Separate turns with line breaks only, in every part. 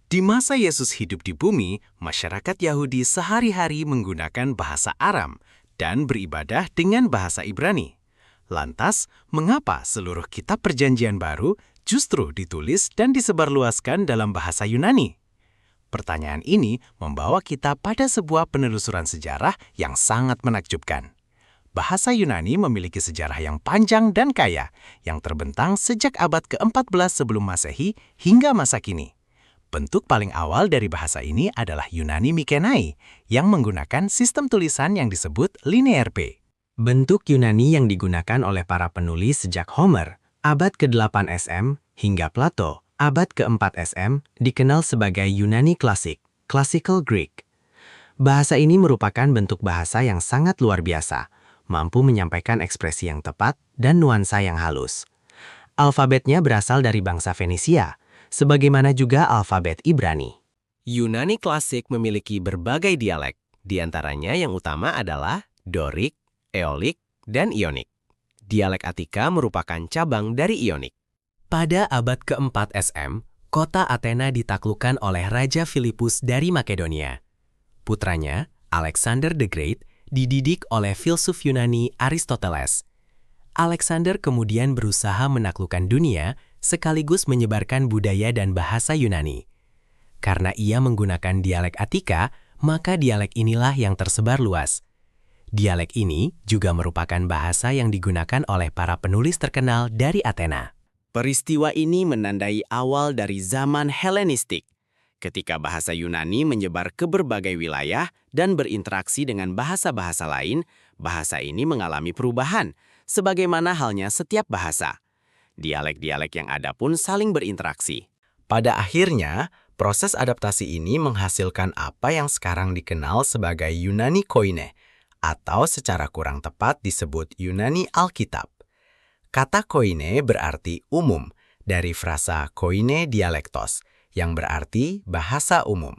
Di masa Yesus hidup di bumi, masyarakat Yahudi sehari-hari menggunakan bahasa Aram dan beribadah dengan bahasa Ibrani. Lantas, mengapa seluruh kitab Perjanjian Baru justru ditulis dan disebarluaskan dalam bahasa Yunani? Pertanyaan ini membawa kita pada sebuah penelusuran sejarah yang sangat menakjubkan. Bahasa Yunani memiliki sejarah yang panjang dan kaya, yang terbentang sejak abad ke-14 sebelum Masehi hingga masa kini. Bentuk paling awal dari bahasa ini adalah Yunani Mykenae, yang menggunakan sistem tulisan yang disebut Linear P.
Bentuk Yunani yang digunakan oleh para penulis sejak Homer, abad ke-8 SM, hingga Plato, abad ke-4 SM, dikenal sebagai Yunani klasik, Classical Greek. Bahasa ini merupakan bentuk bahasa yang sangat luar biasa, mampu menyampaikan ekspresi yang tepat dan nuansa yang halus. Alfabetnya berasal dari bangsa Fenisia, sebagaimana juga alfabet Ibrani.
Yunani klasik memiliki berbagai dialek, di antaranya yang utama adalah Dorik, Eolik, dan Ionik. Dialek Atika merupakan cabang dari Ionik. Pada abad ke-4 SM, kota Athena ditaklukkan oleh Raja Filipus dari Makedonia. Putranya, Alexander the Great, dididik oleh filsuf Yunani Aristoteles. Alexander kemudian berusaha menaklukkan dunia sekaligus menyebarkan budaya dan bahasa Yunani. Karena ia menggunakan dialek Atika, maka dialek inilah yang tersebar luas. Dialek ini juga merupakan bahasa yang digunakan oleh para penulis terkenal dari Athena.
Peristiwa ini menandai awal dari zaman Helenistik, ketika bahasa Yunani menyebar ke berbagai wilayah dan berinteraksi dengan bahasa-bahasa lain. Bahasa ini mengalami perubahan, sebagaimana halnya setiap bahasa. Dialek-dialek yang ada pun saling berinteraksi.
Pada akhirnya, proses adaptasi ini menghasilkan apa yang sekarang dikenal sebagai Yunani Koine, atau secara kurang tepat disebut Yunani Alkitab. Kata koine berarti umum, dari frasa koine dialektos, yang berarti bahasa umum,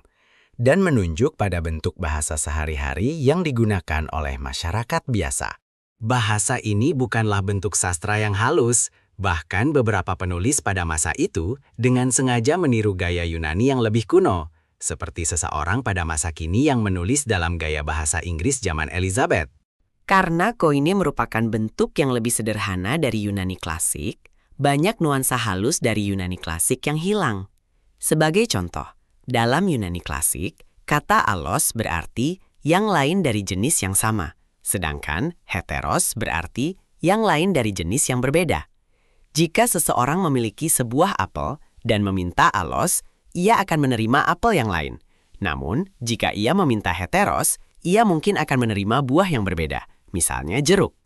dan menunjuk pada bentuk bahasa sehari-hari yang digunakan oleh masyarakat biasa.
Bahasa ini bukanlah bentuk sastra yang halus, bahkan beberapa penulis pada masa itu dengan sengaja meniru gaya Yunani yang lebih kuno, seperti seseorang pada masa kini yang menulis dalam gaya bahasa Inggris zaman Elizabeth.
Karena koine merupakan bentuk yang lebih sederhana dari Yunani klasik, banyak nuansa halus dari Yunani klasik yang hilang. Sebagai contoh, dalam Yunani klasik, kata alos berarti yang lain dari jenis yang sama, sedangkan heteros berarti yang lain dari jenis yang berbeda. Jika seseorang memiliki sebuah apel dan meminta alos, ia akan menerima apel yang lain. Namun, jika ia meminta heteros, ia mungkin akan menerima buah yang berbeda, misalnya jeruk.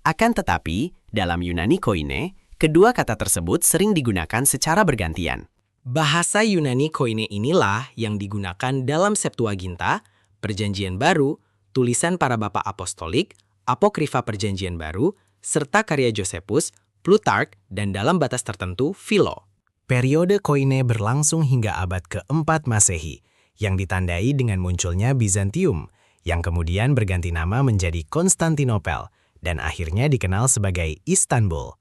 Akan tetapi, dalam Yunani Koine, kedua kata tersebut sering digunakan secara bergantian.
Bahasa Yunani Koine inilah yang digunakan dalam Septuaginta, Perjanjian Baru, tulisan para Bapak Apostolik, Apokrifa Perjanjian Baru, serta karya Josephus, Plutarch, dan dalam batas tertentu, Philo.
Periode Koine berlangsung hingga abad ke-4 Masehi, yang ditandai dengan munculnya Bizantium, yang kemudian berganti nama menjadi Konstantinopel, dan akhirnya dikenal sebagai Istanbul.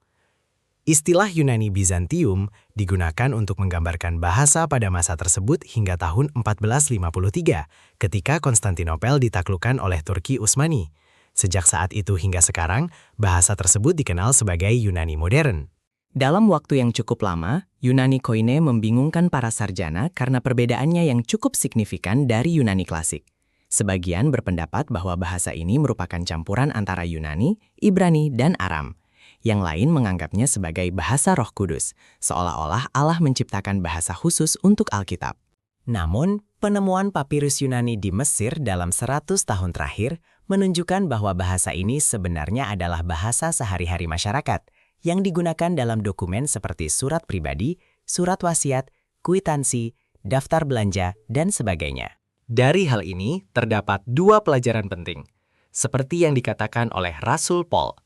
Istilah Yunani Bizantium digunakan untuk menggambarkan bahasa pada masa tersebut hingga tahun 1453, ketika Konstantinopel ditaklukkan oleh Turki Utsmani. Sejak saat itu hingga sekarang, bahasa tersebut dikenal sebagai Yunani modern.
Dalam waktu yang cukup lama, Yunani Koine membingungkan para sarjana karena perbedaannya yang cukup signifikan dari Yunani klasik. Sebagian berpendapat bahwa bahasa ini merupakan campuran antara Yunani, Ibrani, dan Aram. Yang lain menganggapnya sebagai bahasa Roh Kudus, seolah-olah Allah menciptakan bahasa khusus untuk Alkitab. Namun, penemuan papirus Yunani di Mesir dalam 100 tahun terakhir menunjukkan bahwa bahasa ini sebenarnya adalah bahasa sehari-hari masyarakat yang digunakan dalam dokumen seperti surat pribadi, surat wasiat, kwitansi, daftar belanja, dan sebagainya.
Dari hal ini, terdapat dua pelajaran penting. Seperti yang dikatakan oleh Rasul Paul.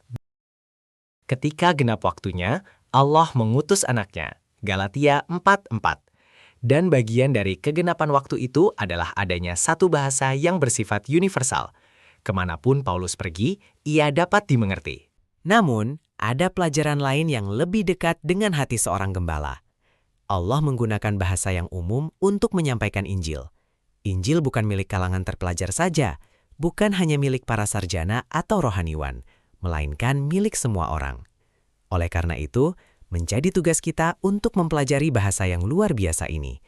Ketika genap waktunya, Allah mengutus anaknya. Galatia 4:4. Dan bagian dari kegenapan waktu itu adalah adanya satu bahasa yang bersifat universal. Kemanapun Paulus pergi, ia dapat dimengerti.
Namun, ada pelajaran lain yang lebih dekat dengan hati seorang gembala.
Allah menggunakan bahasa yang umum untuk menyampaikan Injil. Injil bukan milik kalangan terpelajar saja, bukan hanya milik para sarjana atau rohaniwan, melainkan milik semua orang. Oleh karena itu, menjadi tugas kita untuk mempelajari bahasa yang luar biasa ini,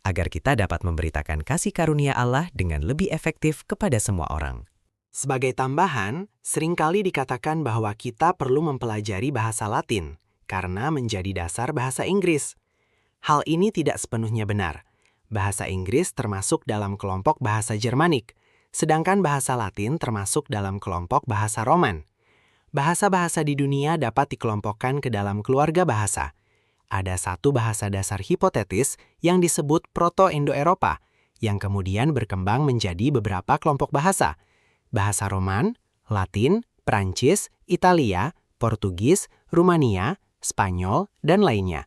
agar kita dapat memberitakan kasih karunia Allah dengan lebih efektif kepada semua orang.
Sebagai tambahan, seringkali dikatakan bahwa kita perlu mempelajari bahasa Latin karena menjadi dasar bahasa Inggris. Hal ini tidak sepenuhnya benar. Bahasa Inggris termasuk dalam kelompok bahasa Jermanik, sedangkan bahasa Latin termasuk dalam kelompok bahasa Roman. Bahasa-bahasa di dunia dapat dikelompokkan ke dalam keluarga bahasa. Ada satu bahasa dasar hipotetis yang disebut Proto-Indo-Eropa, yang kemudian berkembang menjadi beberapa kelompok bahasa. Bahasa Roman, Latin, Prancis, Italia, Portugis, Rumania, Spanyol, dan lainnya.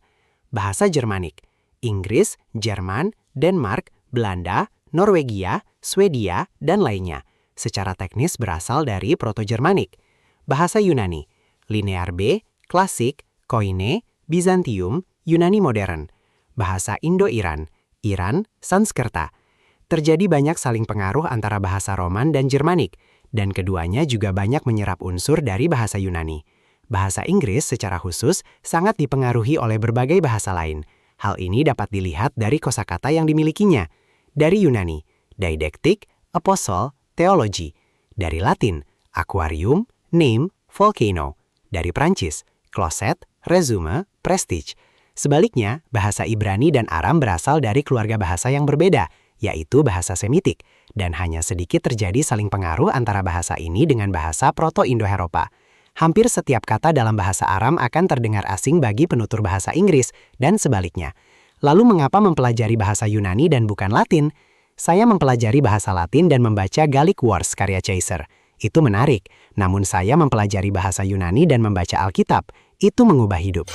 Bahasa Jermanik, Inggris, Jerman, Denmark, Belanda, Norwegia, Swedia, dan lainnya. Secara teknis berasal dari Proto-Jermanik. Bahasa Yunani, Linear B, Klasik, Koine, Bizantium, Yunani modern. Bahasa Indo-Iran, Iran, Sanskerta. Terjadi banyak saling pengaruh antara bahasa Roman dan Jermanik, dan keduanya juga banyak menyerap unsur dari bahasa Yunani. Bahasa Inggris secara khusus sangat dipengaruhi oleh berbagai bahasa lain. Hal ini dapat dilihat dari kosakata yang dimilikinya. Dari Yunani, didaktik, apostle, teologi. Dari Latin, aquarium, name, volcano. Dari Prancis, closet, resume, prestige. Sebaliknya, bahasa Ibrani dan Aram berasal dari keluarga bahasa yang berbeda, yaitu bahasa Semitik, dan hanya sedikit terjadi saling pengaruh antara bahasa ini dengan bahasa Proto-Indo-Eropa. Hampir setiap kata dalam bahasa Aram akan terdengar asing bagi penutur bahasa Inggris, dan sebaliknya. Lalu mengapa mempelajari bahasa Yunani dan bukan Latin? Saya mempelajari bahasa Latin dan membaca Gallic Wars karya Chaucer. Itu menarik, namun saya mempelajari bahasa Yunani dan membaca Alkitab. Itu mengubah hidup.